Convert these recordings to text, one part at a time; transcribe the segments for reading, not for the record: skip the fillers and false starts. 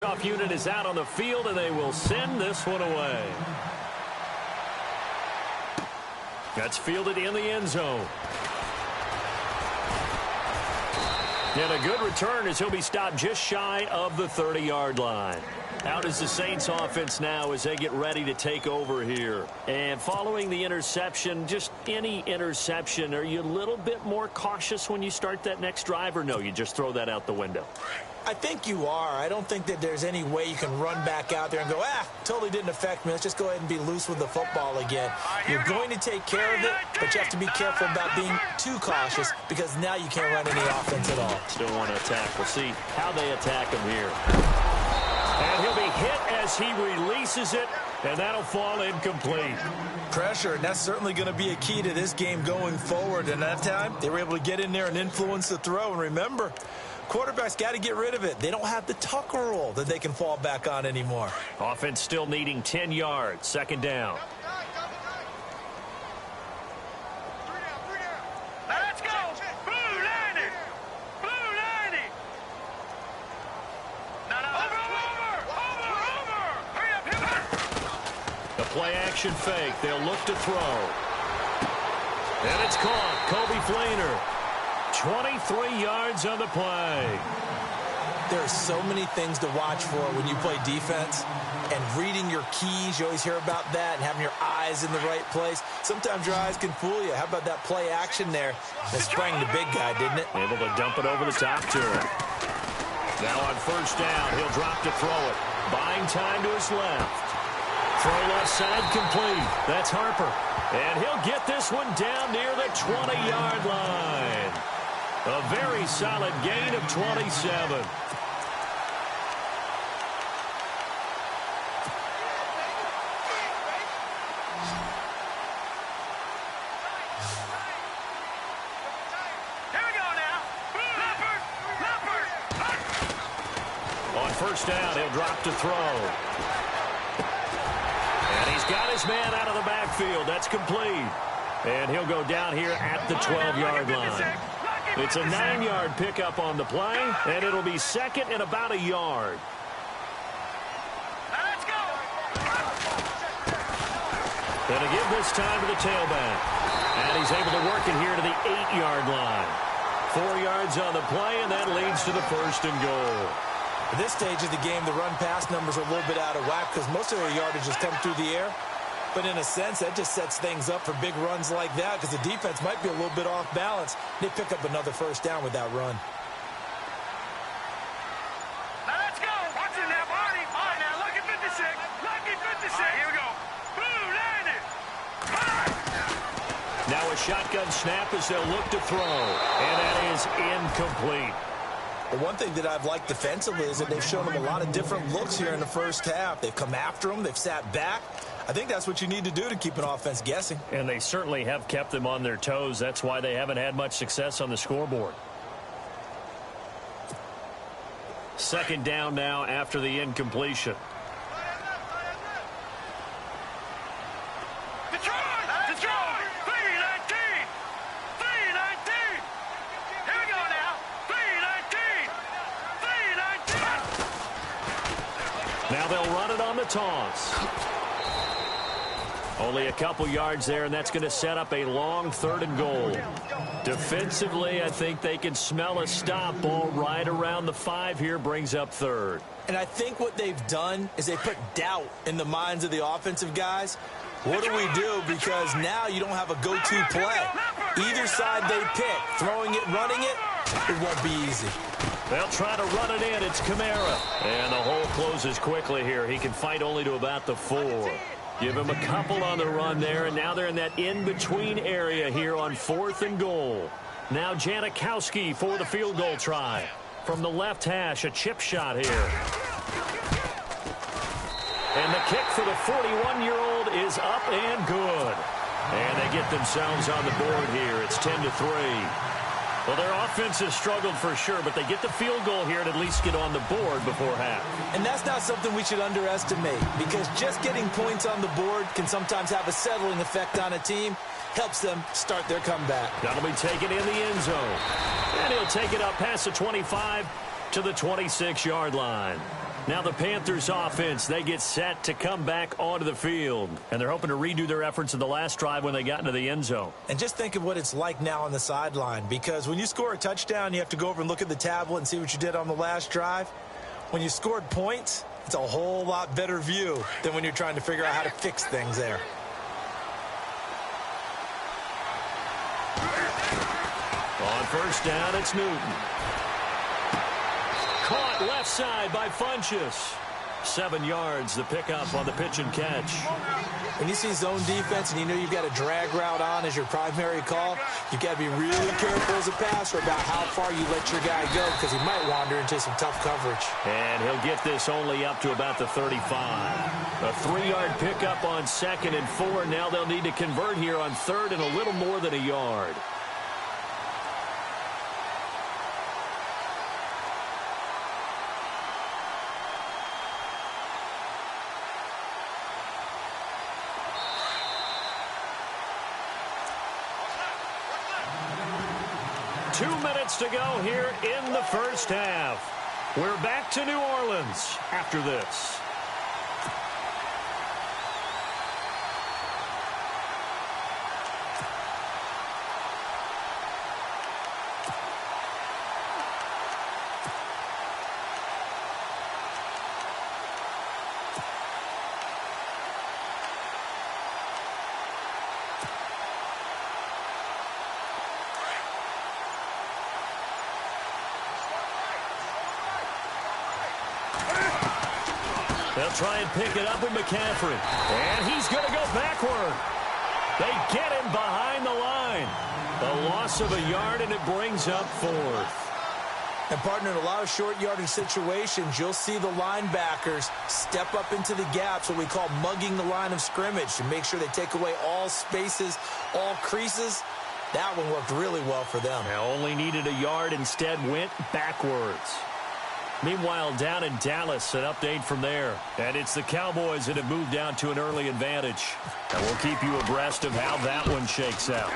Off unit is out on the field, and they will send this one away. That's fielded in the end zone. And a good return as he'll be stopped just shy of the 30-yard line. Out is the Saints offense now as they get ready to take over here. And following the interception, just any interception, are you a little bit more cautious when you start that next drive, or no, you just throw that out the window? I think you are. I don't think that there's any way you can run back out there and go, totally didn't affect me. Let's just go ahead and be loose with the football again. You're going to take care of it, but you have to be careful about being too cautious because now you can't run any offense at all. Still want to attack. We'll see how they attack him here. And he'll be hit as he releases it, and that'll fall incomplete. Pressure, and that's certainly going to be a key to this game going forward. And that time, they were able to get in there and influence the throw. And remember, quarterbacks got to get rid of it. They don't have the Tucker rule that they can fall back on anymore. Offense still needing 10 yards. Second down. Let's go. Blue 90. Blue 90. No. Over. Hurry up, hit her. The play action fake. They'll look to throw. And it's caught. Kobe Flainer. 23 yards on the play. There are so many things to watch for when you play defense, and reading your keys, you always hear about that, and having your eyes in the right place. Sometimes your eyes can fool you. How about that play action there? That sprang the big guy, didn't it? Able to dump it over the top to him. Now on first down, he'll drop to throw it. Buying time to his left. Throw left side complete. That's Harper. And he'll get this one down near the 20-yard line. A very solid gain of 27. Here we go now. On first down, he'll drop to throw. And he's got his man out of the backfield. That's complete. And he'll go down here at the 12-yard line. It's a 9-yard pickup on the play, and it'll be second and about a yard. Let's go. And to give this time to the tailback. And he's able to work it here to the 8-yard line. 4 yards on the play, and that leads to the first and goal. At this stage of the game, the run-pass numbers are a little bit out of whack because most of their yardage has come through the air. But in a sense, that just sets things up for big runs like that because the defense might be a little bit off balance. They pick up another first down with that run. Now let's go. Watch it now, Barney. All right, now look at 56. Look at 56. All right, here we go. Blue 90. Now a shotgun snap as they'll look to throw. And that is incomplete. The one thing that I've liked defensively is that they've shown them a lot of different looks here in the first half. They've come after them. They've sat back. I think that's what you need to do to keep an offense guessing. And they certainly have kept them on their toes. That's why they haven't had much success on the scoreboard. Second down now after the incompletion. Detroit! 319! 319! Here we go now. 319! 319! Now they'll run it on the toss. Only a couple yards there, and that's going to set up a long third and goal. Defensively, I think they can smell a stop. Ball right around the 5 here brings up third. And I think what they've done is they put doubt in the minds of the offensive guys. What do we do? Because now you don't have a go-to play. Either side they pick, throwing it, running it, it won't be easy. They'll try to run it in. It's Kamara. And the hole closes quickly here. He can fight only to about the 4. Give him a couple on the run there, and now they're in that in-between area here on 4th and goal. Now Janikowski for the field goal try. From the left hash, a chip shot here. And the kick for the 41-year-old is up and good. And they get themselves on the board here. It's 10-3. Well, their offense has struggled for sure, but they get the field goal here and at least get on the board before half. And that's not something we should underestimate because just getting points on the board can sometimes have a settling effect on a team. Helps them start their comeback. That'll be taken in the end zone. And he'll take it up past the 25 to the 26-yard line. Now the Panthers offense, they get set to come back onto the field. And they're hoping to redo their efforts in the last drive when they got into the end zone. And just think of what it's like now on the sideline, because when you score a touchdown, you have to go over and look at the tablet and see what you did on the last drive. When you scored points, it's a whole lot better view than when you're trying to figure out how to fix things there. On first down, it's Newton. Caught left side by Funchess. 7 yards, the pickup on the pitch and catch. When you see zone defense and you know you've got a drag route on as your primary call, you've got to be really careful as a passer about how far you let your guy go, because he might wander into some tough coverage. And he'll get this only up to about the 35. A 3-yard pickup on 2nd and 4. Now they'll need to convert here on 3rd and a little more than a yard. To go here in the first half. We're back to New Orleans after this. They'll try and pick it up with McCaffrey. And he's going to go backward. They get him behind the line. A loss of a yard, and it brings up 4th. And, partner, in a lot of short yardage situations, you'll see the linebackers step up into the gaps, what we call mugging the line of scrimmage, to make sure they take away all spaces, all creases. That one worked really well for them. They only needed a yard, instead went backwards. Meanwhile, down in Dallas, an update from there. And it's the Cowboys that have moved down to an early advantage. And we'll keep you abreast of how that one shakes out.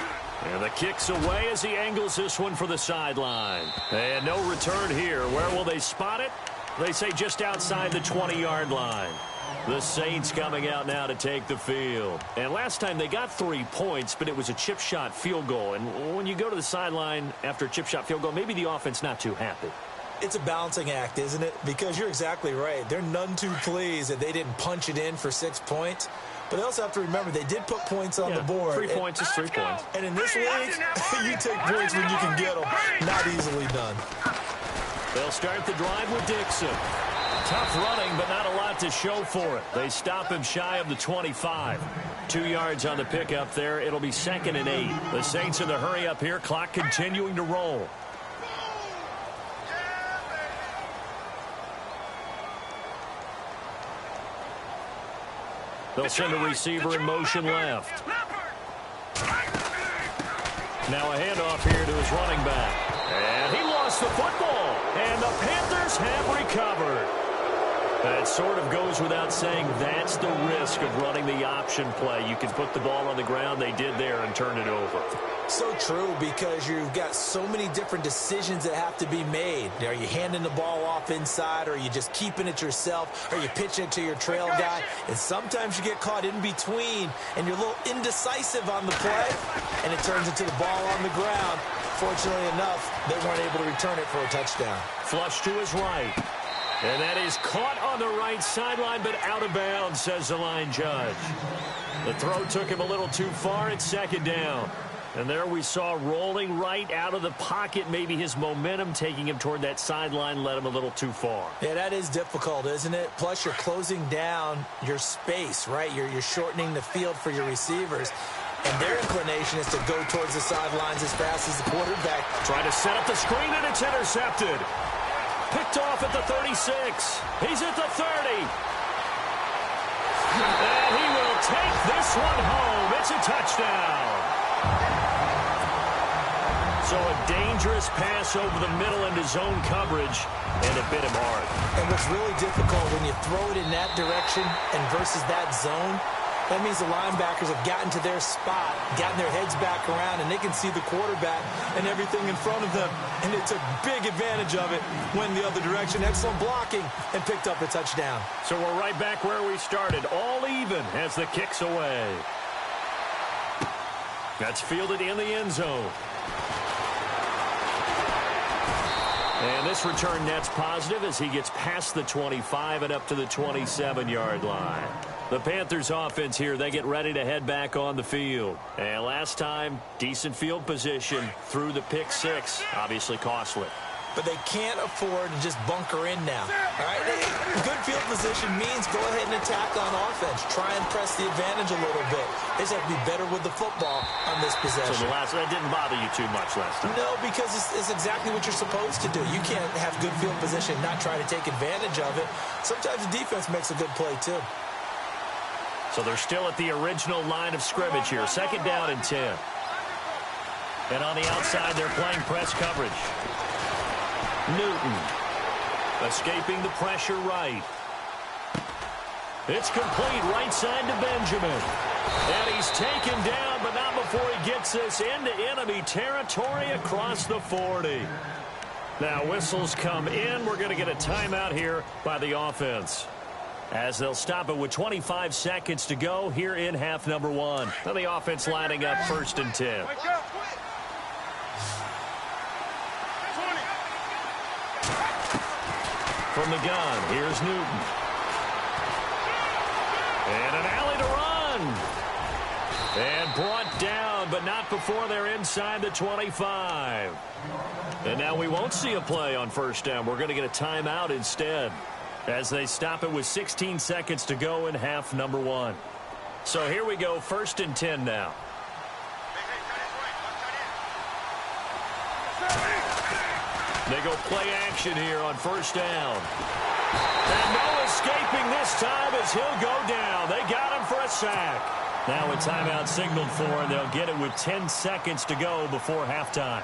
And the kick's away as he angles this one for the sideline. And no return here. Where will they spot it? They say just outside the 20-yard line. The Saints coming out now to take the field. And last time they got 3 points, but it was a chip shot field goal. And when you go to the sideline after a chip shot field goal, maybe the offense not too happy. It's a balancing act, isn't it? Because you're exactly right. They're none too pleased that they didn't punch it in for 6 points. But they also have to remember they did put points on the board. 3 points is 3 points. And in this league, you take points when you can get them. Not easily done. They'll start the drive with Dixon. Tough running, but not a lot to show for it. They stop him shy of the 25. 2 yards on the pickup there. It'll be 2nd and 8. The Saints in the hurry up here. Clock continuing to roll. They'll send a receiver in motion left. Now a handoff here to his running back. And he lost the football. And the Panthers have recovered. That sort of goes without saying. That's the risk of running the option play. You can put the ball on the ground. They did there and turn it over. So true, because you've got so many different decisions that have to be made. Are you handing the ball off inside, or are you just keeping it yourself? Are you pitching it to your trail guy? And sometimes you get caught in between, and you're a little indecisive on the play, and it turns into the ball on the ground. Fortunately enough, they weren't able to return it for a touchdown. Flush to his right. And that is caught on the right sideline, but out of bounds, says the line judge. The throw took him a little too far. It's 2nd down. And there we saw rolling right out of the pocket. Maybe his momentum taking him toward that sideline led him a little too far. Yeah, that is difficult, isn't it? Plus, you're closing down your space, right? You're shortening the field for your receivers. And their inclination is to go towards the sidelines as fast as the quarterback. Trying to set up the screen, and it's intercepted. Picked off at the 36. He's at the 30. And he will take this one home. It's a touchdown. So a dangerous pass over the middle into zone coverage, and it bit him hard. And what's really difficult when you throw it in that direction and versus that zone, That means the linebackers have gotten to their spot, gotten their heads back around, and they can see the quarterback and everything in front of them. And they took big advantage of it, went the other direction. Excellent blocking, and picked up a touchdown. So we're right back where we started, all even as the kick's away. That's fielded in the end zone. And this return net's positive as he gets past the 25 and up to the 27-yard line. The Panthers offense here, they get ready to head back on the field. And last time, decent field position through the pick six. Obviously costly. But they can't afford to just bunker in now. All right? Good field position means go ahead and attack on offense. Try and press the advantage a little bit. They just have to be better with the football on this possession. So that didn't bother you too much last time? No, because it's exactly what you're supposed to do. You can't have good field position and not try to take advantage of it. Sometimes the defense makes a good play, too. So they're still at the original line of scrimmage here. Second down and 10. And on the outside, they're playing press coverage. Newton escaping the pressure right. It's complete right side to Benjamin. And he's taken down, but not before he gets this into enemy territory across the 40. Now whistles come in. We're going to get a timeout here by the offense, as they'll stop it with 25 seconds to go here in half number one. Now the offense lining up 1st and 10. From the gun, here's Newton. And an alley to run. And brought down, but not before they're inside the 25. And now we won't see a play on 1st down. We're going to get a timeout instead, as they stop it with 16 seconds to go in half number one. So here we go, 1st and 10 now. They go play action here on 1st down. And no escaping this time as he'll go down. They got him for a sack. Now a timeout signaled for, and they'll get it with 10 seconds to go before halftime.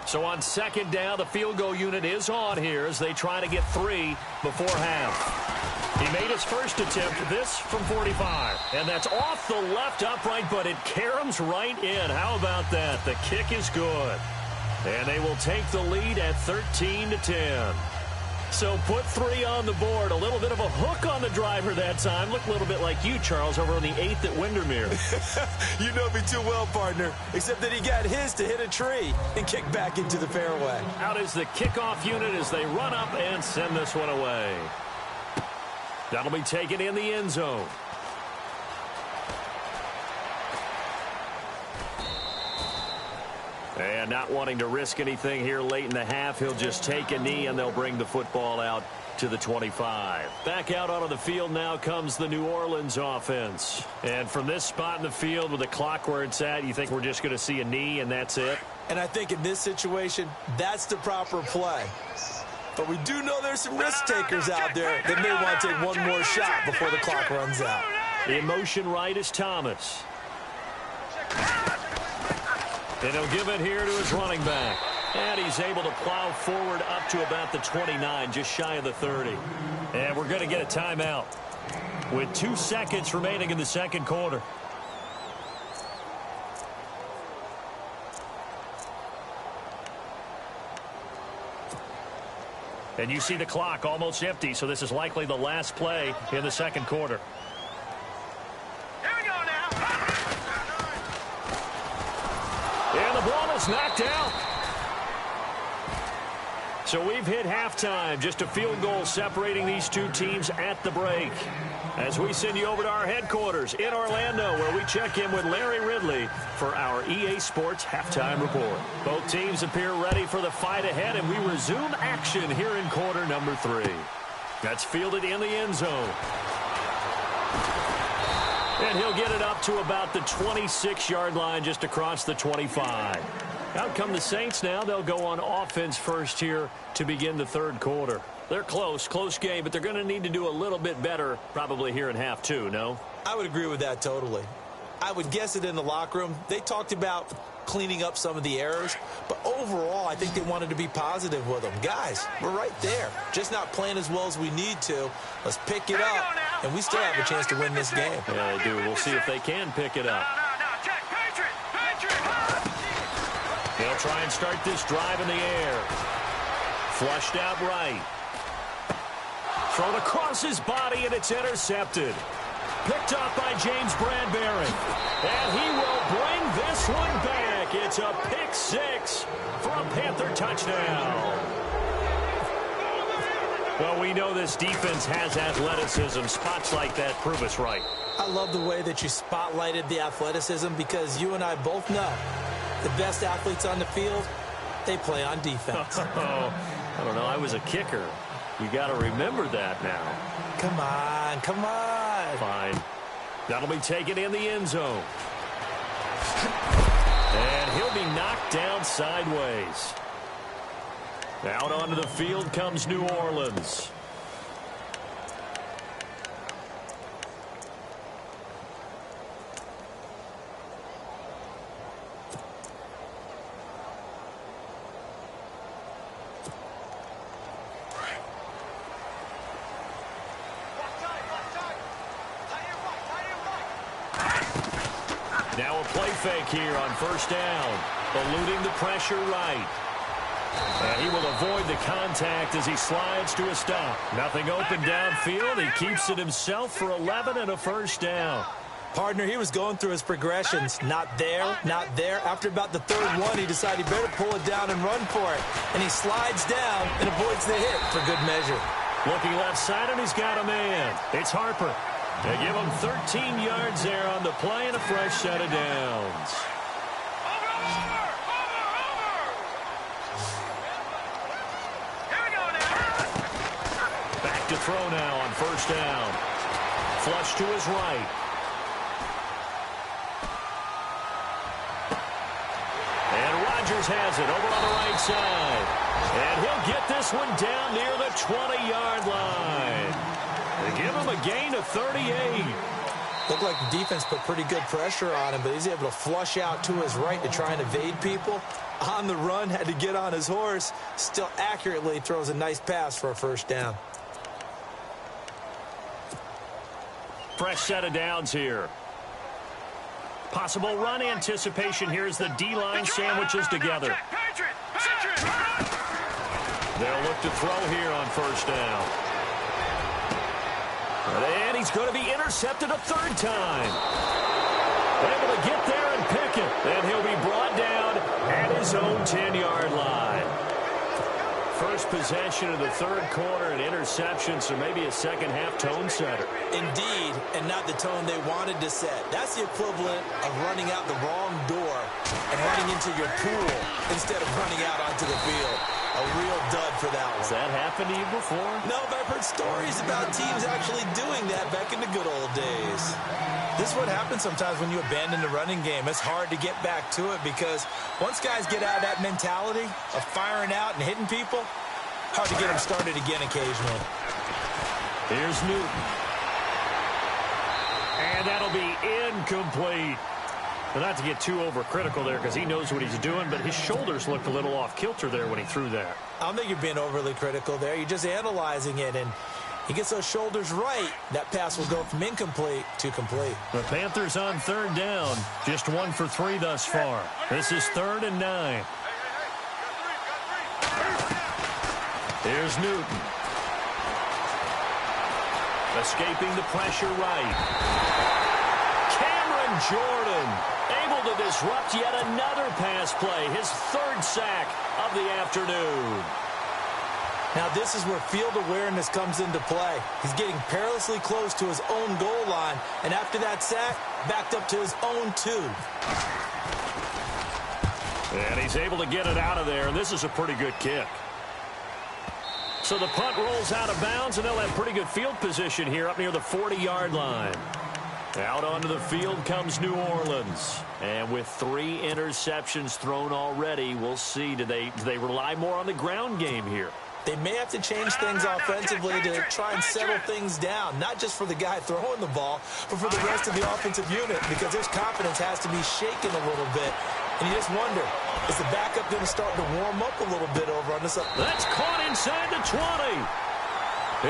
So on 2nd down, the field goal unit is on here as they try to get 3 before half. He made his first attempt, this from 45. And that's off the left upright, but it caroms right in. How about that? The kick is good. And they will take the lead at 13-10. So put 3 on the board. A little bit of a hook on the driver that time. Looked a little bit like you, Charles, over on the 8th at Windermere. You know me too well, partner. Except that he got his to hit a tree and kick back into the fairway. Out is the kickoff unit as they run up and send this one away. That'll be taken in the end zone. And not wanting to risk anything here late in the half, he'll just take a knee and they'll bring the football out to the 25. Back out onto the field now comes the New Orleans offense. And from this spot in the field with the clock where it's at, you think we're just going to see a knee and that's it? And I think in this situation, that's the proper play. But we do know there's some risk takers out there that may want to take one more shot before the clock runs out. In motion right is Thomas. And he'll give it here to his running back. And he's able to plow forward up to about the 29, just shy of the 30. And we're going to get a timeout with 2 seconds remaining in the second quarter. And you see the clock almost empty, so this is likely the last play in the second quarter. Here we go now. And the ball is knocked out. So we've hit halftime. Just a field goal separating these two teams at the break. As we send you over to our headquarters in Orlando, where we check in with Larry Ridley for our EA Sports Halftime Report. Both teams appear ready for the fight ahead, and we resume action here in quarter number 3. That's fielded in the end zone. And he'll get it up to about the 26-yard line, just across the 25. Out come the Saints now. They'll go on offense first here to begin the third quarter. They're close game, but they're going to need to do a little bit better probably here in half 2, no? I would agree with that totally. I would guess it in the locker room. They talked about cleaning up some of the errors. But overall, I think they wanted to be positive with them. Guys, we're right there. Just not playing as well as we need to. Let's pick it up, and we still have a chance to win this game. Yeah, they do. We'll see if they can pick it up. They'll try and start this drive in the air. Flushed out right. Thrown across his body, and it's intercepted. Picked up by James Bradbury. And he will bring this one back. It's a pick six for a Panther touchdown. Well, we know this defense has athleticism. Spots like that prove us right. I love the way that you spotlighted the athleticism because you and I both know the best athletes on the field, they play on defense. I don't know. I was a kicker. You got to remember that now. Come on, come on. Fine. That'll be taken in the end zone. And he'll be knocked down sideways. Out onto the field comes New Orleans. Now a play fake here on first down. Eluding the pressure right. And he will avoid the contact as he slides to a stop. Nothing open downfield. He keeps it himself for 11 and a first down. Partner, he was going through his progressions. Not there, not there. After about the third one, he decided he better pull it down and run for it. And he slides down and avoids the hit for good measure. Looking left side, and he's got a man. It's Harper. They give him 13 yards there on the play and a fresh set of downs. Back to throw now on first down. Flush to his right. And Rodgers has it over on the right side. And he'll get this one down near the 20-yard line. They give him a gain of 38. Looked like the defense put pretty good pressure on him, but he's able to flush out to his right to try and evade people. On the run, had to get on his horse. Still accurately throws a nice pass for a first down. Fresh set of downs here. Possible run anticipation here as the D-line sandwiches together. They'll look to throw here on first down. And he's going to be intercepted a third time. Able to get there and pick it. And he'll be brought down at his own 10-yard line. First possession of the third quarter, an interception, so maybe a second-half tone setter. Indeed, and not the tone they wanted to set. That's the equivalent of running out the wrong door and running into your pool instead of running out onto the field. A real dud for that one. Has that happened to you before? No, but I've heard stories about teams actually doing that back in the good old days. This is what happens sometimes when you abandon the running game. It's hard to get back to it because once guys get out of that mentality of firing out and hitting people, hard to get them started again occasionally. Here's Newton. And that'll be incomplete. Well, not to get too overcritical there because he knows what he's doing, but his shoulders looked a little off kilter there when he threw that. I don't think you're being overly critical there. You're just analyzing it, and he gets those shoulders right. That pass will go from incomplete to complete. The Panthers on third down. Just 1 for 3 thus far. This is 3rd and 9. Here's Newton. Escaping the pressure right. Cameron Jordan able to disrupt yet another pass play. His 3rd sack of the afternoon. Now this is where field awareness comes into play. He's getting perilously close to his own goal line, and after that sack, backed up to his own 2. And he's able to get it out of there, and this is a pretty good kick. So the punt rolls out of bounds, and they'll have pretty good field position here up near the 40-yard line. Out onto the field comes New Orleans. And with 3 interceptions thrown already, we'll see. Do they rely more on the ground game here? They may have to change things offensively to try and settle things down, not just for the guy throwing the ball, but for the rest of the offensive unit, because their confidence has to be shaken a little bit And you just wonder, is the backup going to start to warm up a little bit over on this? That's caught inside the 20.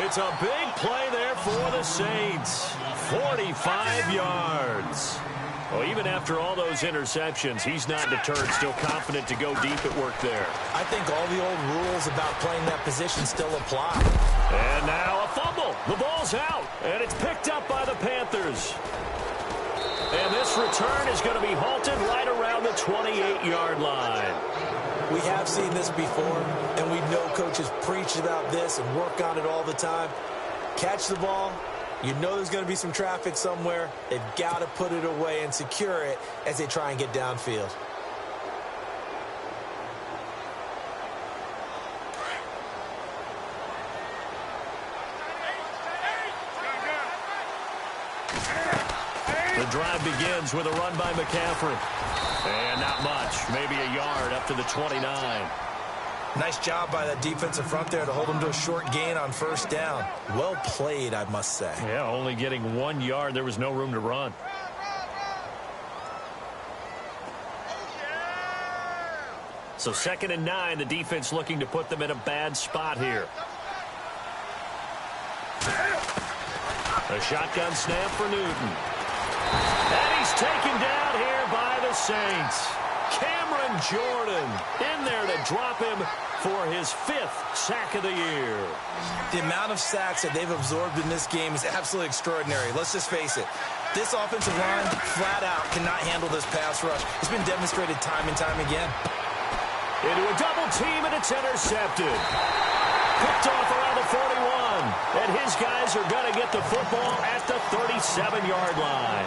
It's a big play there for the Saints. 45 yards. Well, even after all those interceptions, he's not deterred, still confident to go deep at work there. I think all the old rules about playing that position still apply. And now a fumble. The ball's out, and it's picked up by the Panthers. And this return is going to be halted right around the 28-yard line. We have seen this before, and we know coaches preach about this and work on it all the time. Catch the ball. You know there's going to be some traffic somewhere. They've got to put it away and secure it as they try and get downfield. The drive begins with a run by McCaffrey. And not much, maybe a yard up to the 29. Nice job by that defensive front there to hold them to a short gain on first down. Well played, I must say. Yeah, only getting 1 yard. There was no room to run. So 2nd and 9, the defense looking to put them in a bad spot here. A shotgun snap for Newton. And he's taken down here by the Saints. Cameron Jordan in there to drop him for his 5th sack of the year. The amount of sacks that they've absorbed in this game is absolutely extraordinary. Let's just face it. This offensive line, flat out, cannot handle this pass rush. It's been demonstrated time and time again. Into a double team, and it's intercepted. Picked off around the 41. And his guys are going to get the football at the 37-yard line.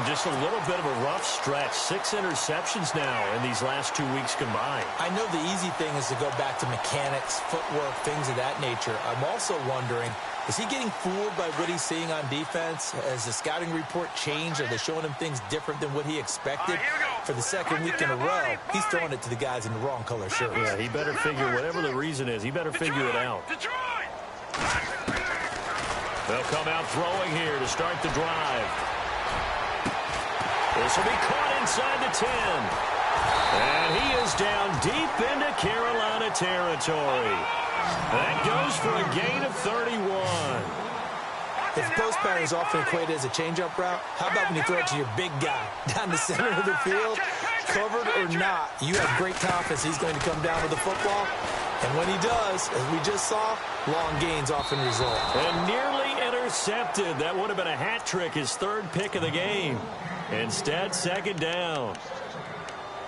Just a little bit of a rough stretch. 6 interceptions now in these last 2 weeks combined. I know the easy thing is to go back to mechanics, footwork, things of that nature. I'm also wondering, is he getting fooled by what he's seeing on defense? Has the scouting report changed? Are they showing him things different than what he expected? For the second week in a row, he's throwing it to the guys in the wrong color shirts. Yeah, he better figure, whatever the reason is, he better figure it out. They'll come out throwing here to start the drive. This will be caught inside the 10. And he is down deep into Carolina territory. That goes for a gain of 31. If post pattern is often equated as a change-up route, how about when you throw it to your big guy down the center of the field? Covered or not, you have great confidence he's going to come down with the football. And when he does, as we just saw, long gains often result. And nearly intercepted. That would have been a hat trick, his 3rd pick of the game. Instead, 2nd down.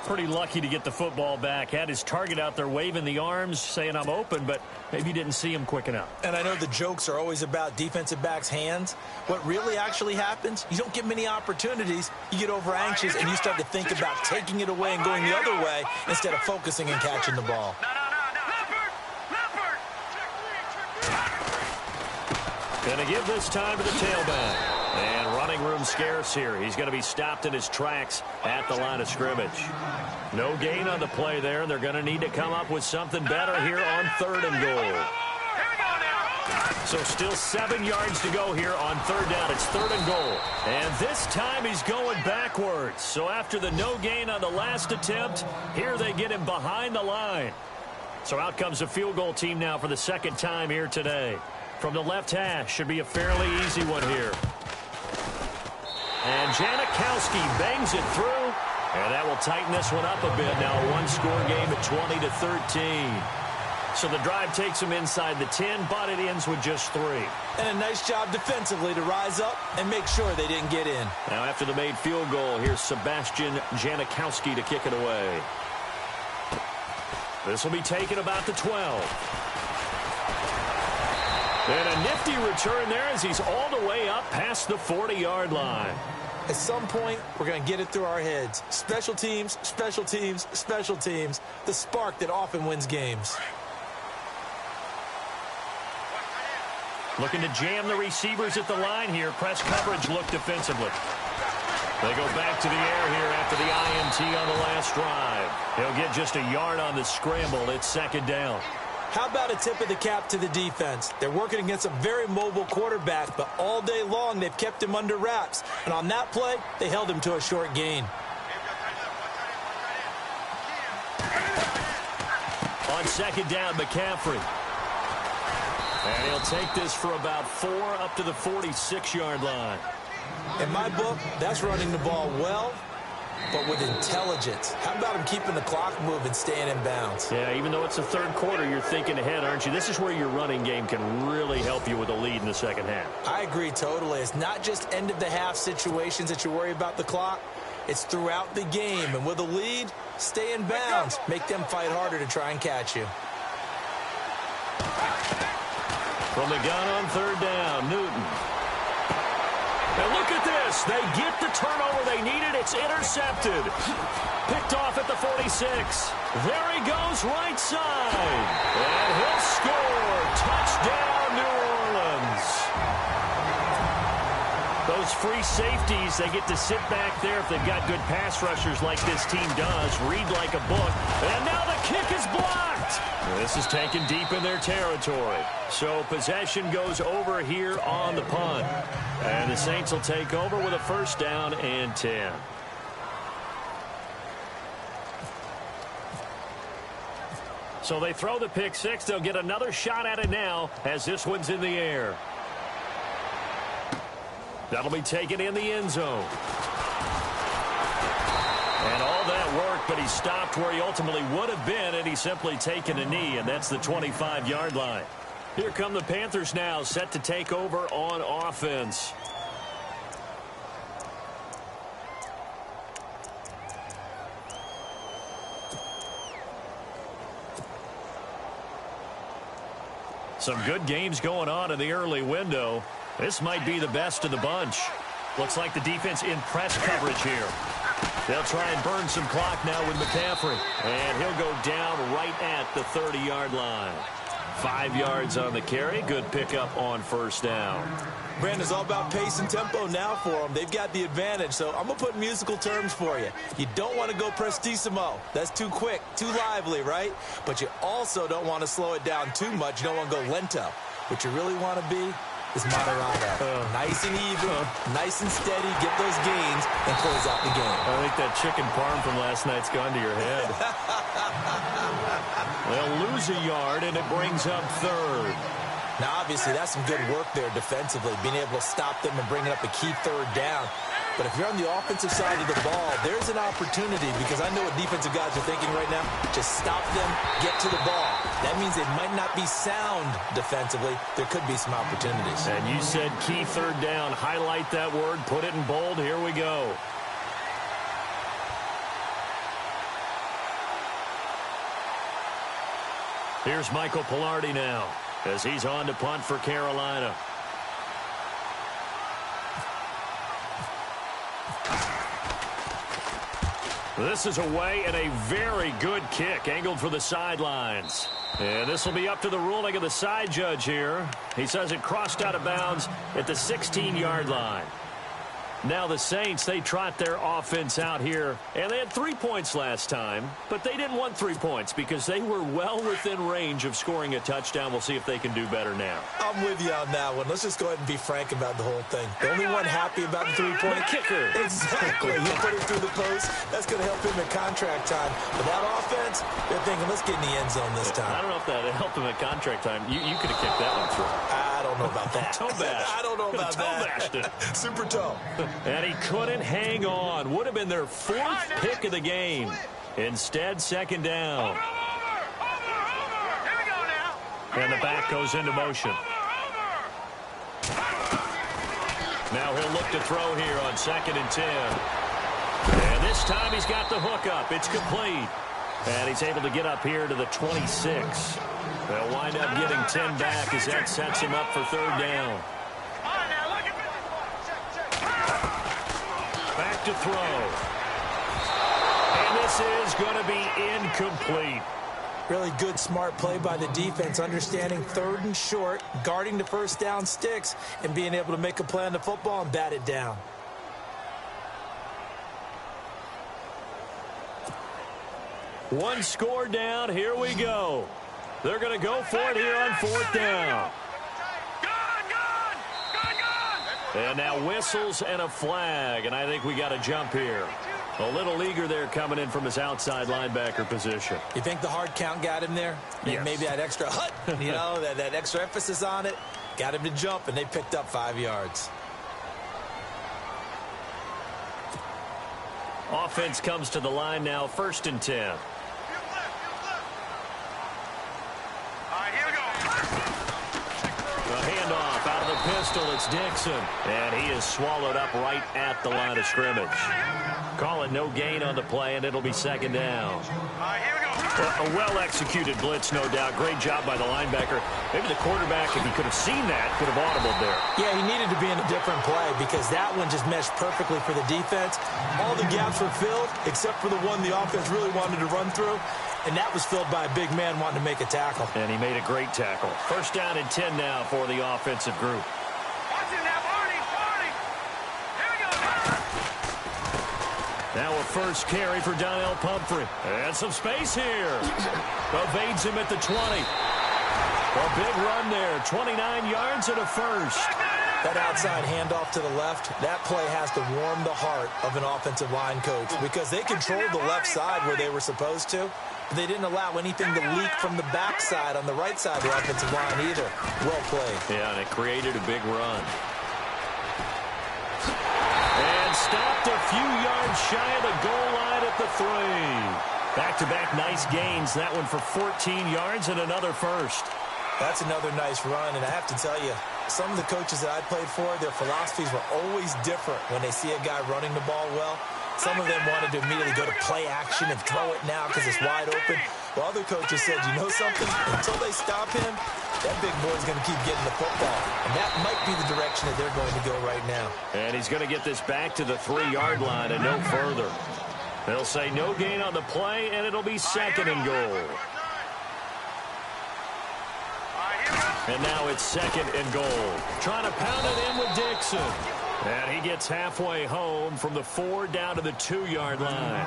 Pretty lucky to get the football back. Had his target out there waving the arms, saying I'm open, but maybe didn't see him quick enough. And I know the jokes are always about defensive backs' hands. What really actually happens, you don't get many opportunities. You get over anxious and you start to think about taking it away and going the other way instead of focusing and catching the ball. Going to give this time to the tailback. And running room scarce here. He's going to be stopped in his tracks at the line of scrimmage. No gain on the play there. They're going to need to come up with something better here on 3rd and goal. So still 7 yards to go here on 3rd down. It's 3rd and goal. And this time he's going backwards. So after the no gain on the last attempt, here they get him behind the line. So out comes the field goal team now for the 2nd time here today. From the left hash, should be a fairly easy one here. And Janikowski bangs it through, and that will tighten this one up a bit. Now a one-score game at 20-13. So the drive takes him inside the 10, but it ends with just 3. And a nice job defensively to rise up and make sure they didn't get in. Now after the made field goal, here's Sebastian Janikowski to kick it away. This will be taken about the 12. And a nifty return there as he's all the way up past the 40-yard line. At some point, we're going to get it through our heads. Special teams, special teams, special teams. The spark that often wins games. Looking to jam the receivers at the line here. Press coverage look defensively. They go back to the air here after the INT on the last drive. He'll get just a yard on the scramble. It's 2nd down. How about a tip of the cap to the defense? They're working against a very mobile quarterback, but all day long they've kept him under wraps. And on that play, they held him to a short gain. On second down, McCaffrey. And he'll take this for about 4 up to the 46-yard line. In my book, that's running the ball well, but with intelligence. How about him keeping the clock moving, staying in bounds? Yeah, even though it's the third quarter, you're thinking ahead, aren't you? This is where your running game can really help you with a lead in the second half. I agree totally. It's not just end-of-the-half situations that you worry about the clock. It's throughout the game. And with a lead, stay in bounds. Make them fight harder to try and catch you. From the gun on third down, Newton. And look at this. They get the turnover they needed. It's intercepted. Picked off at the 46. There he goes, right side. And he'll score. Touchdown, New Orleans. Those free safeties, they get to sit back there if they've got good pass rushers like this team does. Read like a book. And now the kick is blocked. This is taken deep in their territory. So possession goes over here on the punt. And the Saints will take over with a first down and 10. So they throw the pick six. They'll get another shot at it now as this one's in the air. That'll be taken in the end zone. And all that worked, but he stopped where he ultimately would have been, and he's simply taken a knee, and that's the 25-yard line. Here come the Panthers now, set to take over on offense. Some good games going on in the early window. This might be the best of the bunch. Looks like the defense in press coverage here. They'll try and burn some clock now with McCaffrey. And he'll go down right at the 30-yard line. 5 yards on the carry. Good pickup on first down. Brandon, it's all about pace and tempo now for them. They've got the advantage, so I'm going to put musical terms for you. You don't want to go prestissimo. That's too quick, too lively, right? But you also don't want to slow it down too much. You don't want to go lento. What you really want to be is moderato. Nice and even, nice and steady, get those gains, and close out the game. I think that chicken parm from last night's gone to your head. They'll lose a yard, and it brings up third. Now, obviously, that's some good work there defensively, being able to stop them and bringing up a key third down. But if you're on the offensive side of the ball, there's an opportunity, because I know what defensive guys are thinking right now. Just stop them, get to the ball. That means it might not be sound defensively. There could be some opportunities. And you said key third down. Highlight that word. Put it in bold. Here we go. Here's Michael Pilardi now as he's on to punt for Carolina. This is away and a very good kick angled for the sidelines. And this will be up to the ruling of the side judge here. He says it crossed out of bounds at the 16-yard line. Now the Saints, they trot their offense out here, and they had 3 points last time, but they didn't want 3 points because they were well within range of scoring a touchdown. We'll see if they can do better now. I'm with you on that one. Let's just go ahead and be frank about the whole thing. The only one happy about the 3-point kicker. Exactly. He put it through the post. That's going to help him at contract time. But that offense, they're thinking, let's get in the end zone this time. I don't know if that helped him at contract time. You could have kicked that one through. I don't know about that. Toe bash. I don't know about that. Toe bashed it. Super toe. And he couldn't hang on. Would have been their 4th pick of the game. Instead, second down. Here we go now. And the back goes into motion. Now he'll look to throw here on 2nd and 10. And this time he's got the hook up. It's complete. And he's able to get up here to the 26. They'll wind up getting 10 back as that sets him up for third down. Back to throw. And this is going to be incomplete. Really good, smart play by the defense, understanding 3rd and short, guarding the first down sticks, and being able to make a play on the football and bat it down. One score down. Here we go. They're going to go for it here on 4th down. And now whistles and a flag, and I think we got a jump here. A little eager there coming in from his outside linebacker position. You think the hard count got him there? Yes. Maybe that extra hut, you know, that extra emphasis on it, got him to jump, and they picked up 5 yards. Offense comes to the line now, 1st and 10. All right, here we go. A handoff out of the pistol. It's Dixon. And he is swallowed up right at the line of scrimmage. Call it no gain on the play, and it'll be 2nd down. All right, here we go. A well-executed blitz, no doubt. Great job by the linebacker. Maybe the quarterback, if he could have seen that, could have audibled there. Yeah, he needed to be in a different play because that one just meshed perfectly for the defense. All the gaps were filled except for the one the offense really wanted to run through, and that was filled by a big man wanting to make a tackle. And he made a great tackle. 1st down and 10 now for the offensive group. Watch it now, Barney. Here we go. Now a first carry for Donnell Pumphrey. And some space here. Evades him at the 20. A big run there. 29 yards and a first. That outside handoff to the left, that play has to warm the heart of an offensive line coach because they controlled the left side where they were supposed to, but they didn't allow anything to leak from the backside on the right side of the offensive line either. Well played. Yeah, and it created a big run. And stopped a few yards shy of the goal line at the 3. Back-to-back nice gains. That one for 14 yards and another first. That's another nice run, and I have to tell you, some of the coaches that I played for, their philosophies were always different when they see a guy running the ball well. Some of them wanted to immediately go to play action and throw it now because it's wide open. While other coaches said, you know something? Until they stop him, that big boy's going to keep getting the football. And that might be the direction that they're going to go right now. And he's going to get this back to the 3-yard line and no further. They'll say no gain on the play, and it'll be 2nd and goal. And now it's 2nd and goal. Trying to pound it in with Dixon. And he gets halfway home from the 4 down to the 2-yard line.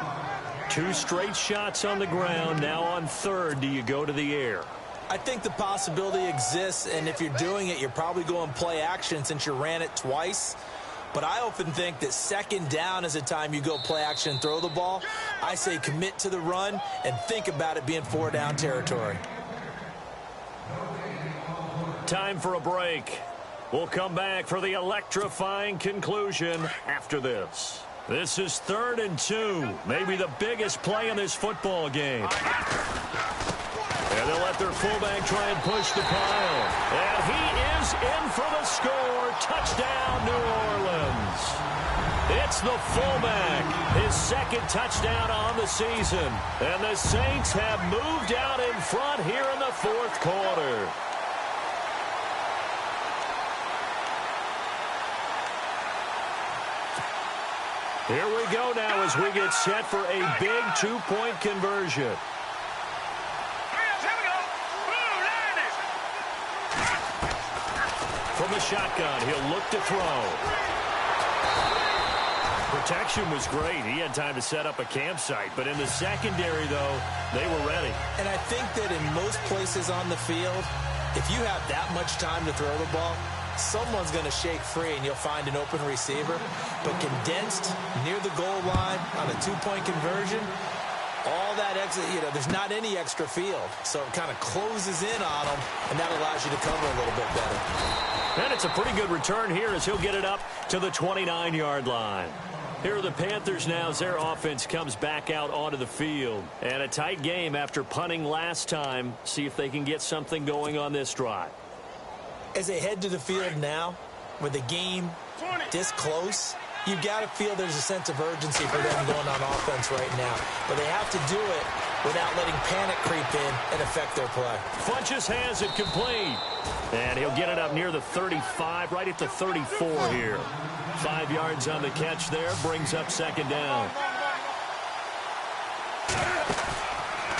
2 straight shots on the ground. Now on 3rd, do you go to the air? I think the possibility exists, and if you're doing it, you're probably going play action since you ran it twice. But I often think that 2nd down is the time you go play action and throw the ball. I say commit to the run and think about it being 4-down territory. Time for a break. We'll come back for the electrifying conclusion after this. This is 3rd and 2. Maybe the biggest play in this football game. And they'll let their fullback try and push the pile. And he is in for the score. Touchdown, New Orleans. It's the fullback. His 2nd touchdown on the season. And the Saints have moved out in front here in the 4th quarter. Here we go now as we get set for a big 2-point conversion. Here we go. Boom, landed. From the shotgun, he'll look to throw. Protection was great. He had time to set up a campsite. But in the secondary, though, they were ready. And I think that in most places on the field, if you have that much time to throw the ball, someone's going to shake free and you'll find an open receiver. But condensed near the goal line on a 2-point conversion, all that exit, there's not any extra field. So it kind of closes in on them, and that allows you to cover a little bit better. And it's a pretty good return here as he'll get it up to the 29-yard line. Here are the Panthers now as their offense comes back out onto the field. And a tight game after punting last time. See if they can get something going on this drive. As they head to the field now, with the game this close, you've got to feel there's a sense of urgency for them going on offense right now. But they have to do it without letting panic creep in and affect their play. Funchess has it complete. And he'll get it up near the 35, right at the 34 here. 5 yards on the catch there, brings up 2nd down.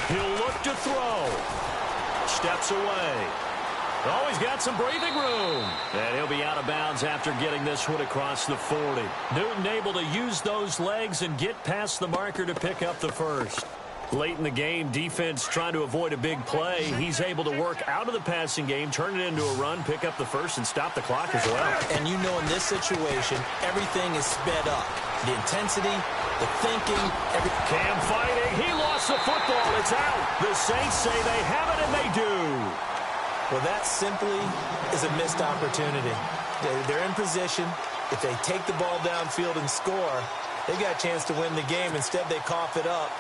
He'll look to throw. Steps away. Oh, he's got some breathing room. And he'll be out of bounds after getting this one across the 40. Newton able to use those legs and get past the marker to pick up the first. Late in the game, defense trying to avoid a big play. He's able to work out of the passing game, turn it into a run, pick up the first, and stop the clock as well. And you know in this situation, everything is sped up. The intensity, the thinking. Cam fighting. He lost the football. It's out. The Saints say they have it, and they do. Well, that simply is a missed opportunity. They're in position. If they take the ball downfield and score, they got a chance to win the game. Instead, they cough it up.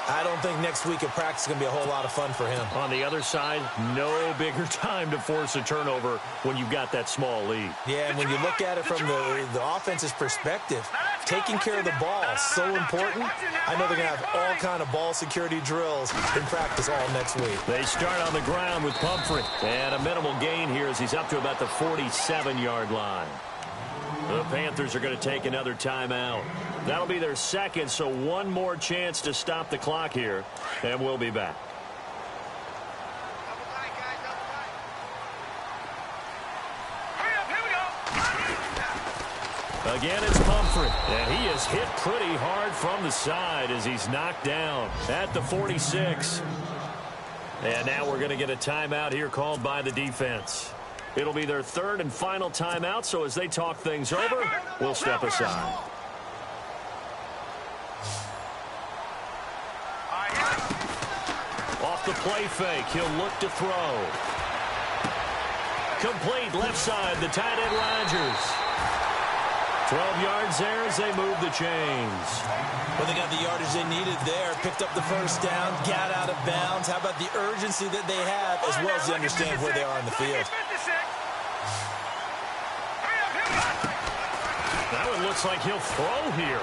I don't think next week at practice is going to be a whole lot of fun for him. On the other side, no bigger time to force a turnover when you've got that small lead. Yeah, and when you look at it from the offense's perspective, taking care of the ball is so important. I know they're going to have all kind of ball security drills in practice all next week. They start on the ground with Pumphrey. And a minimal gain here as he's up to about the 47-yard line. The Panthers are going to take another timeout. That'll be their second, so one more chance to stop the clock here, and we'll be back. Again, it's Pumphrey, and he is hit pretty hard from the side as he's knocked down at the 46. And now we're going to get a timeout here called by the defense. It'll be their third and final timeout, so as they talk things over, we'll step aside. Off the play fake, he'll look to throw. Complete left side, the tight end Rodgers. 12 yards there as they move the chains. Well, they got the yardage they needed there, picked up the first down, got out of bounds. How about the urgency that they have, as well as they understand where they are in the field? That one looks like he'll throw here.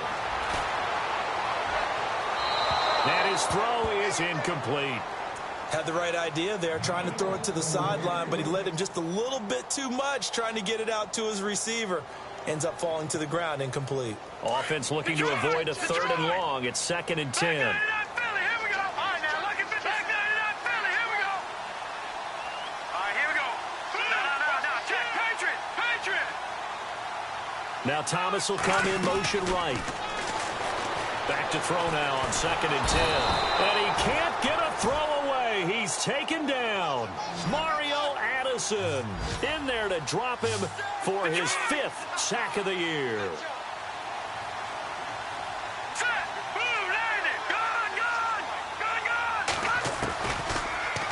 And his throw is incomplete. Had the right idea there, trying to throw it to the sideline, but he led him just a little bit too much, trying to get it out to his receiver. Ends up falling to the ground, incomplete. Offense looking to avoid a third and long. It's 2nd and 10. Now Thomas will come in motion right. Back to throw now on 2nd and 10. And he can't get a throw away. He's taken down. Mario Addison in there to drop him for his 5th sack of the year.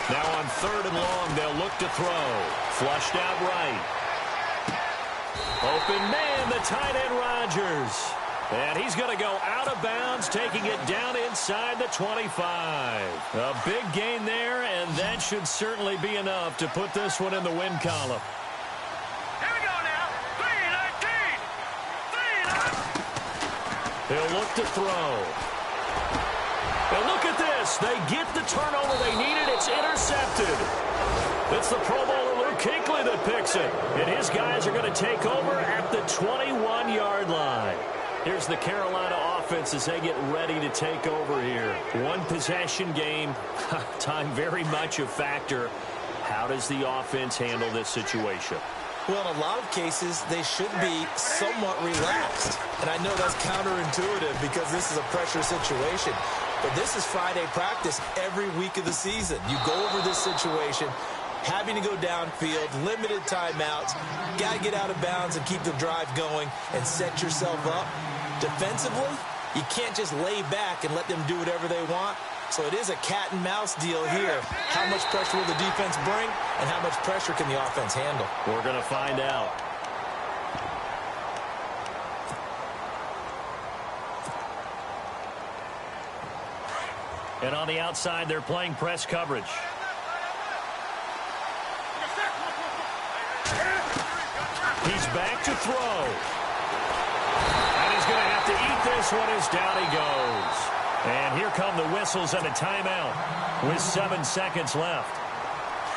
Now on 3rd and long, they'll look to throw. Flushed out right. Open man, the tight end Rodgers. And he's going to go out of bounds, taking it down inside the 25. A big gain there, and that should certainly be enough to put this one in the win column. Here we go now. 3-19. He'll look to throw. And look at this. They get the turnover they needed. It's intercepted. It's the Pro Bowler Luke Kuechly that picks it. And his guys are going to take over at the 21-yard line. Here's the Carolina offense as they get ready to take over here. One possession game. Time very much a factor. How does the offense handle this situation? Well, in a lot of cases, they should be somewhat relaxed. And I know that's counterintuitive because this is a pressure situation. But this is Friday practice every week of the season. You go over this situation, having to go downfield, limited timeouts, got to get out of bounds and keep the drive going and set yourself up. Defensively, you can't just lay back and let them do whatever they want. So it is a cat and mouse deal here. How much pressure will the defense bring and how much pressure can the offense handle? We're going to find out. And on the outside, they're playing press coverage. He's back to throw. And he's going to have to eat this one as down he goes. And here come the whistles and a timeout with 7 seconds left.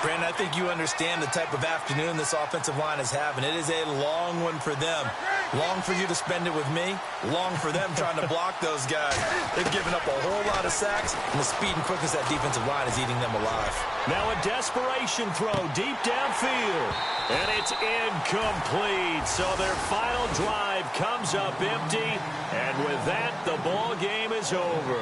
Brandon, I think you understand the type of afternoon this offensive line is having. It is a long one for them. Long for you to spend it with me. Long for them trying to block those guys. They've given up a whole lot of sacks, and the speed and quickness that defensive line is eating them alive. Now a desperation throw deep downfield. And it's incomplete. So their final drive comes up empty. And with that, the ball game is over.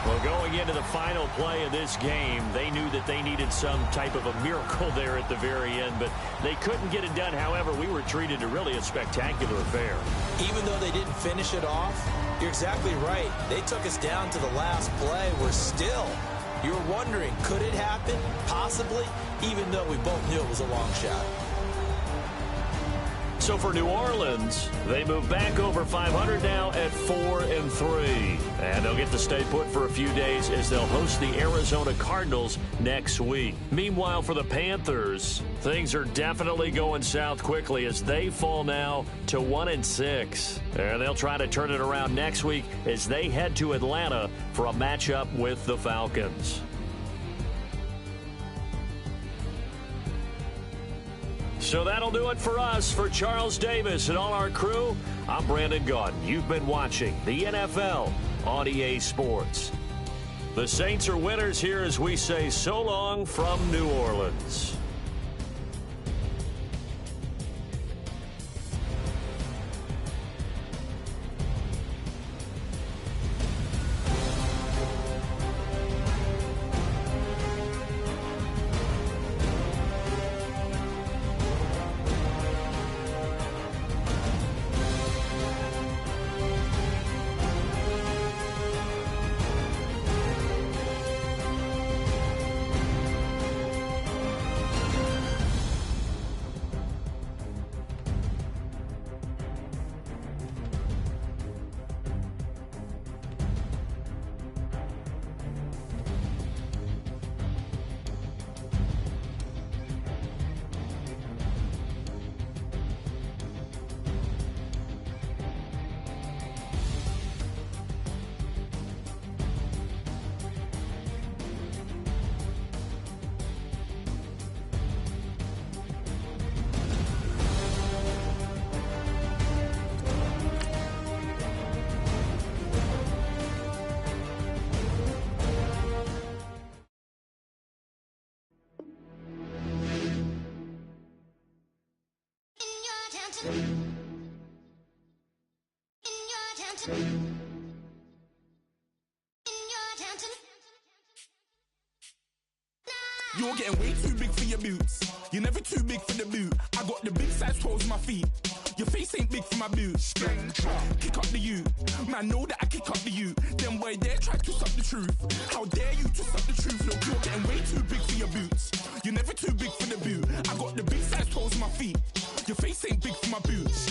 Well, going into the final play of this game, they knew that they needed some type of a miracle there at the very end, but they couldn't get it done. However, we were treated to really a spectacular affair. Even though they didn't finish it off, You're exactly right. They took us down to the last play. You're wondering, could it happen? Possibly, even though we both knew it was a long shot. So for New Orleans, they move back over 500 now at 4-3. And they'll get to stay put for a few days as they'll host the Arizona Cardinals next week. Meanwhile, for the Panthers, things are definitely going south quickly as they fall now to 1-6. And they'll try to turn it around next week as they head to Atlanta for a matchup with the Falcons. So that'll do it for us. For Charles Davis and all our crew, I'm Brandon Gaudin. You've been watching the NFL on EA Sports. The Saints are winners here as we say so long from New Orleans. You're getting way too big for your boots. You're never too big for the boot. I got the big size toes on my feet. Your face ain't big for my boots. Kick up the you. Man, know that I kick up the you. Them boy there try to suck the truth. How dare you to suck the truth? Look, you're getting way too big for your boots. You're never too big for the boot. I got the big size toes on my feet. Your face ain't big for my boots.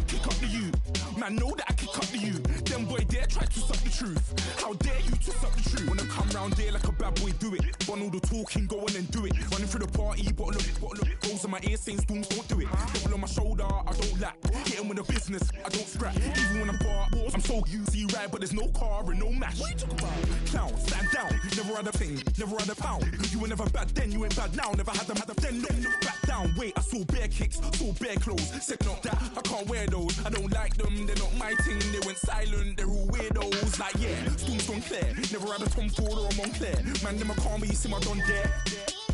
Kick up the you. Man, know that I kick up the you. Them boy there try to suck the truth. How dare you to suck the truth? Wanna come round there like a bad boy, do it. Want all the talking, go on and do it. Running through the party, bottle up, goes in my ear saying storms, don't do it. Double on my shoulder, I don't lack. Hitting with the business, I don't scrap. Even when I'm part, I'm so easy right, but there's no car and no match. What you talking about? Clown, stand down, never had a thing, never had a pound. You were never bad then, you ain't bad now. Never had them, then no, back down. Wait, I saw bare kicks, saw bare clothes. Said not that, I can't wear those. I don't like them, they're not my thing. They went silent, they're all weirdos. Like yeah, storms gone clear. Never had a Tom Ford or a Montclair. Man, them a call me, you see my don dare.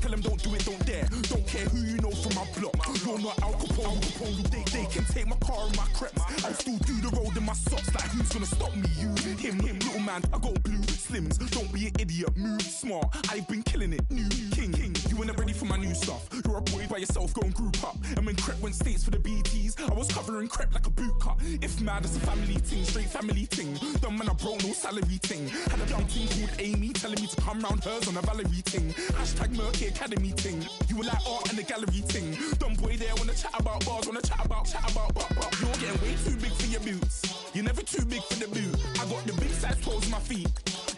Tell them don't do it, don't dare. Don't care who you know from my block. You're not Al Capone. They can take my car and my creps. I'll still do the road in my socks. Like who's gonna stop me? You, him, little man. I got blue slims. Don't be an idiot. Move smart. I've been killing it. New king. You weren't ready for my new stuff. You're a boy by yourself. Go and group up. And when Crep went states for the BTs, I was covering Crep like a boot cut. If mad, it's a family thing. Straight family thing. Dumb man, I broke no salary thing. Had a young thing called Amy telling me to come round hers on a Valerie thing. Hashtag Murky Academy thing. You were like art and the gallery thing. Dumb boy there wanna chat about bars, wanna chat about. You're getting way too big for your boots. You're never too big for the boot. I got the big size toes on my feet.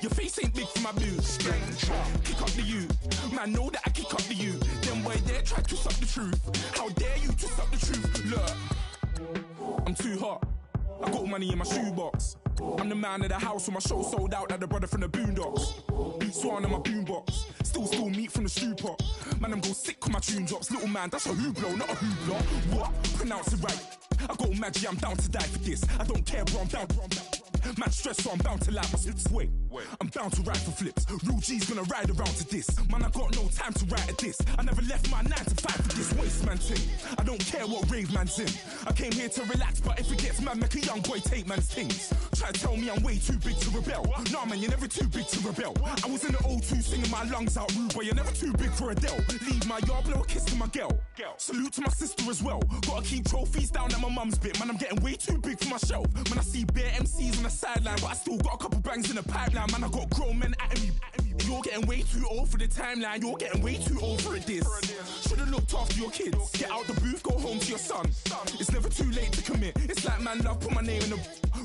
Your face ain't big for my boots. Kick up the you. Man, know that I kick up the you. Them boy there try to suck the truth. How dare you to suck the truth? Look, I'm too hot. I got money in my shoebox. I'm the man of the house when my show sold out like the brother from the Boondocks. Beat Swan in my boombox. Still meat from the stew pot. Man, I'm go sick with my tune drops. Little man, that's a hooplo, not a hoopla. What? Pronounce it right. I got magic, I'm down to die for this. I don't care, bro, I'm down. Man stressed, so I'm bound to like my slips. Wait, I'm bound to ride for flips. Real G's gonna ride around to this. Man, I got no time to write at this. I never left my 9 to 5 for this waste man thing. I don't care what rave man's in. I came here to relax, but if it gets mad, make a young boy take man's things. Try to tell me I'm way too big to rebel. Nah, man, you're never too big to rebel. I was in the O2 singing my lungs out rude, but you're never too big for Adele. Leave my yard, blow a kiss to my girl. Salute to my sister as well. Gotta keep trophies down at my mum's bit. Man, I'm getting way too big for my shelf. Man, I see bare MCs and I sideline, but I still got a couple bangs in the pipeline. Man, I got grown men at me. You're getting way too old for the timeline. You're getting way too old for a diss. Should've looked after your kids. Get out the booth, go home to your son. It's never too late to commit. It's like man love, put my name in a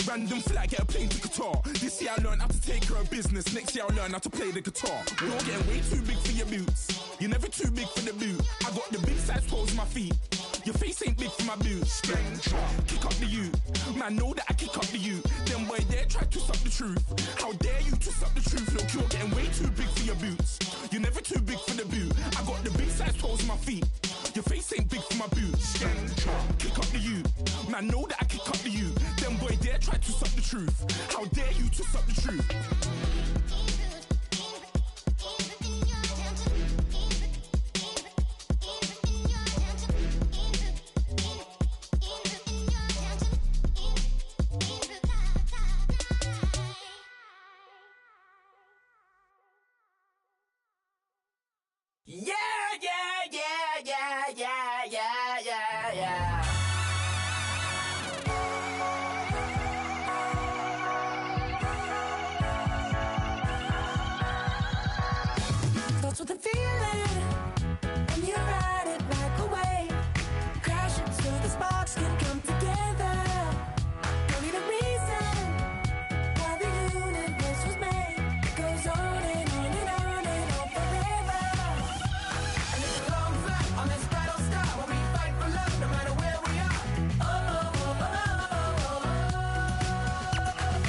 random flat, get a plane to Qatar. This year I learned how to take care of business. Next year I'll learn how to play the guitar. You're getting way too big for your boots. You're never too big for the boot. I got the big size toes on my feet. Your face ain't big for my boots. Kick up the you. Man, know that I kick up the you. Them boy there try to twist up the truth. How dare you twist up the truth? Look, you're getting way too big for your boots. You're never too big for the boot. I got the big size toes on my feet. Your face ain't big for my boots. Kick up the you. Man, know that I kick up the you. Them boy there try to twist up the truth. How dare you twist up the truth? Yeah, yeah, yeah, yeah, yeah, yeah, yeah, yeah. Starts with a feeling, and you ride it right away. Crash it so the sparks can come together. Don't need a reason why the universe was made. It goes on and on and on and on forever. And it's a long flight on this battle star where we fight for love no matter where we are. Oh, oh, oh, oh, oh, oh.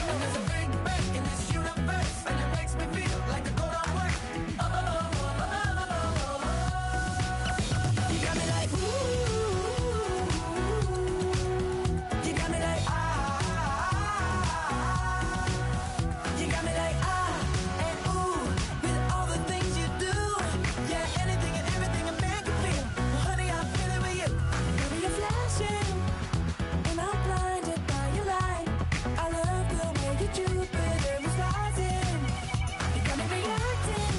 And there's a big bang in this universe, and it makes me feel like the gold on work. Oh, oh, oh, oh, oh, oh. You got me like ooh. You got me like ah. You got me like ah and ooh with all the things you do. Yeah, anything and everything a man can feel. Well, honey, I'm feeling with you. Baby, you're flashing, and I'm blinded by your light. I love the way you Jupiter is rising. You got me reacting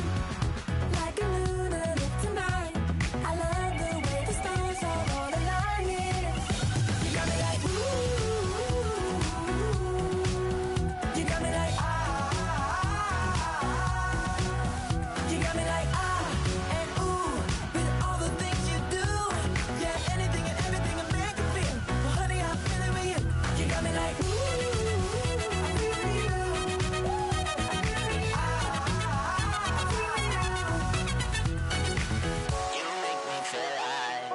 like a lunatic tonight. I love the way the stars are all aligning. You got me like ooh. You got me like ah. You got me like ah and ooh with all the things you do. Yeah, anything and everything a man can feel. Well, honey, I'm feeling with you. You got me like ooh. I'm feeling you. You make me feel like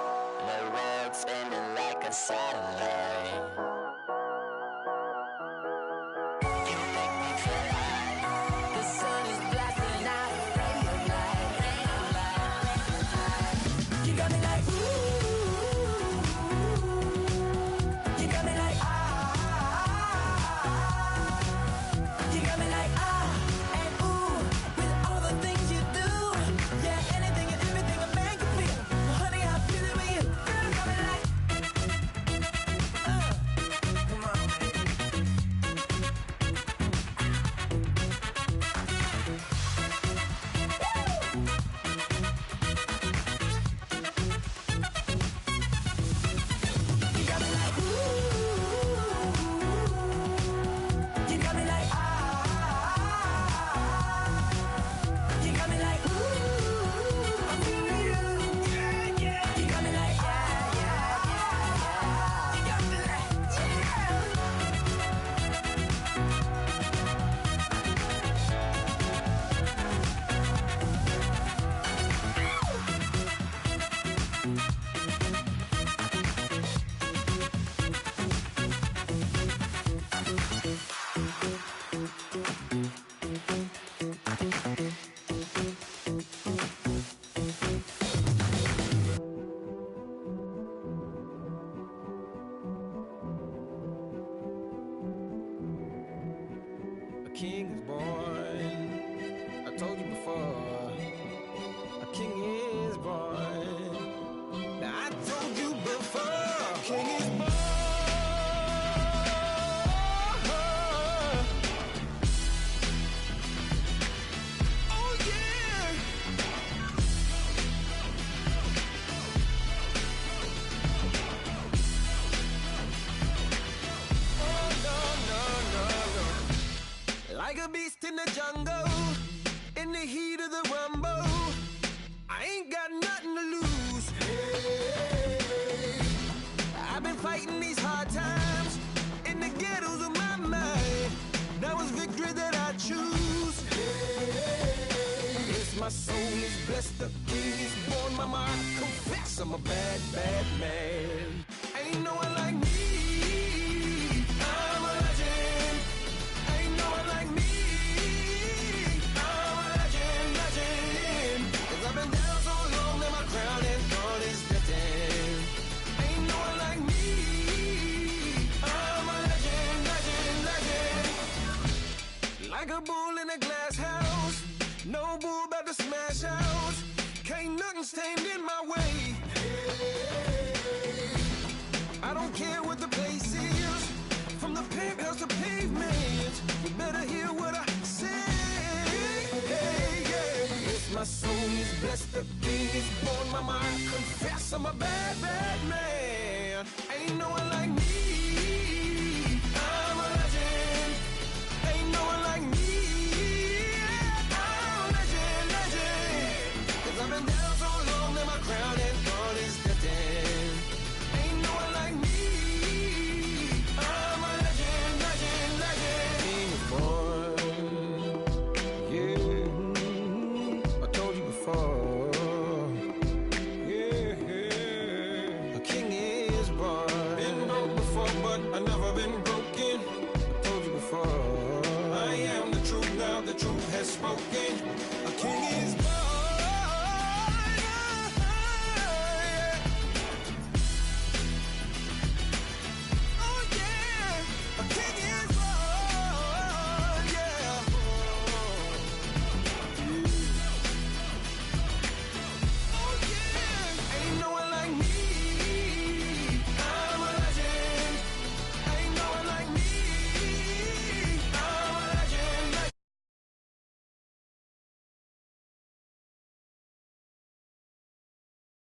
the world's spinning like a satellite. You make me feel like the sun is blasting out a ray of light, ray of light. You got me like ooh. You got me like ah. You got me like ah and ooh with all the things you do. Yeah, anything and everything a man can feel. Well, honey, I'm feeling with you. Girl, you got me like Come on, baby. you got me like ooh. You got me like ah. You got me like ooh. I'm feeling you. Yeah, yeah. You got me like ah. You got me like yeah. A king is born. I told you before. A king is born. Now I told you before. A king is born. Oh yeah. Oh no no no no. Like a beast in the jungle, in the heat of the rumble, I ain't got nothing to lose. Hey, I've been fighting these hard times in the ghettos of my mind. Now it's victory that I choose. Hey, yes, my soul is blessed, the king is born. Mama, I confess I'm a bad, bad man. Ain't no one like me. I'm a legend. Ain't no one like me. I'm a legend, legend. 'Cause I've been down so long that my crown and thorn is destined. Ain't no one like me. I'm a legend, legend, legend. Like a bull in a glass house. No bull about to smash out. Can't nothing stand in my way. I don't care what the place is, from the penthouse to pavement. You better hear what I say. Hey, yeah. Yes, my soul is blessed, the king is born. Mama, I confess I'm a bad, bad man. Ain't no one like me. I'm a legend. Ain't no one like me. I'm a legend, legend. 'Cause I've been down so long that my crown and thorn is destined. Ain't no one like me. I'm a legend, legend, legend. King is born. Yeah, I told you before. Yeah, a king is born. Been broke before, but I never been broken. I told you before. I am the truth now, the truth has spoken.